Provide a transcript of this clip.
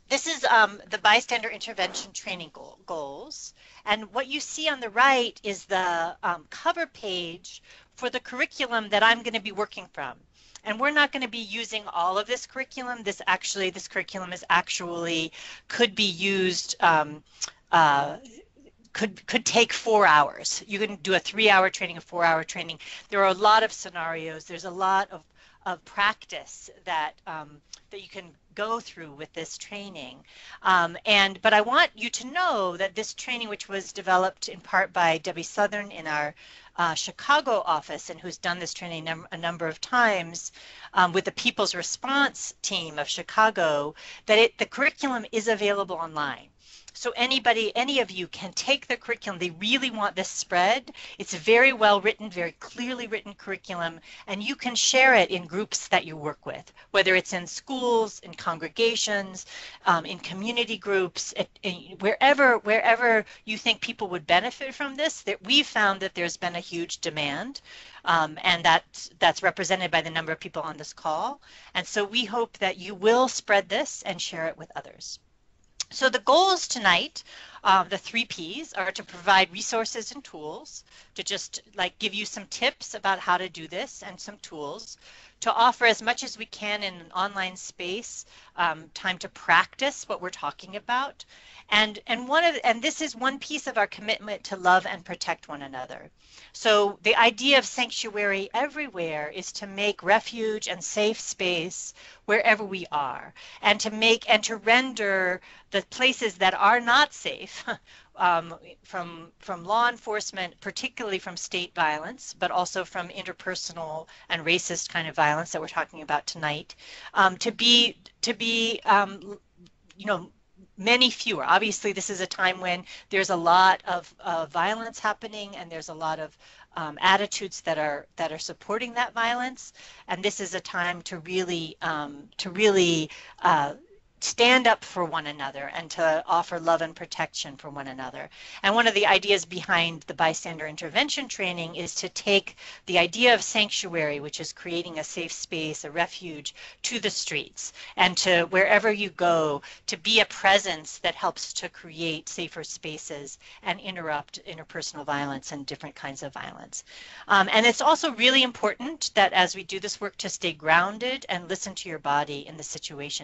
This is the Bystander Intervention training goals. And what you see on the right is the cover page for the curriculum that I'm going to be working from. And we're not going to be using all of this curriculum. This curriculum is actually could be used could take 4 hours. You can do a 3-hour training, a 4-hour training. There are a lot of scenarios. There's a lot of practice that that you can go through with this training. But I want you to know that this training, which was developed in part by Debbie Southern in our Chicago office, and who's done this training a number of times with the People's Response team of Chicago, that the curriculum is available online. So any of you can take the curriculum. They really want this spread. It's a very well written, very clearly written curriculum, and you can share it in groups that you work with, whether it's in schools, in congregations, in community groups, wherever you think people would benefit from this. That we've found that there's been a huge demand, and that's represented by the number of people on this call. And so we hope that you will spread this and share it with others. So the goals tonight, the 3 Ps, are to provide resources and tools, to just give you some tips about how to do this and some tools, to offer as much as we can in an online space, time to practice what we're talking about, and this is one piece of our commitment to love and protect one another. So the idea of sanctuary everywhere is to make refuge and safe space wherever we are, and to render the places that are not safe from law enforcement, particularly from state violence, but also from interpersonal and racist kind of violence that we're talking about tonight, to be many fewer. Obviously, this is a time when there's a lot of violence happening, and there's a lot of attitudes that are supporting that violence. And this is a time to really stand up for one another and to offer love and protection for one another. And one of the ideas behind the bystander intervention training is to take the idea of sanctuary, which is creating a safe space, a refuge, to the streets, and to wherever you go, to be a presence that helps to create safer spaces and interrupt interpersonal violence and different kinds of violence. And it's also really important that as we do this work to stay grounded and listen to your body in the situation.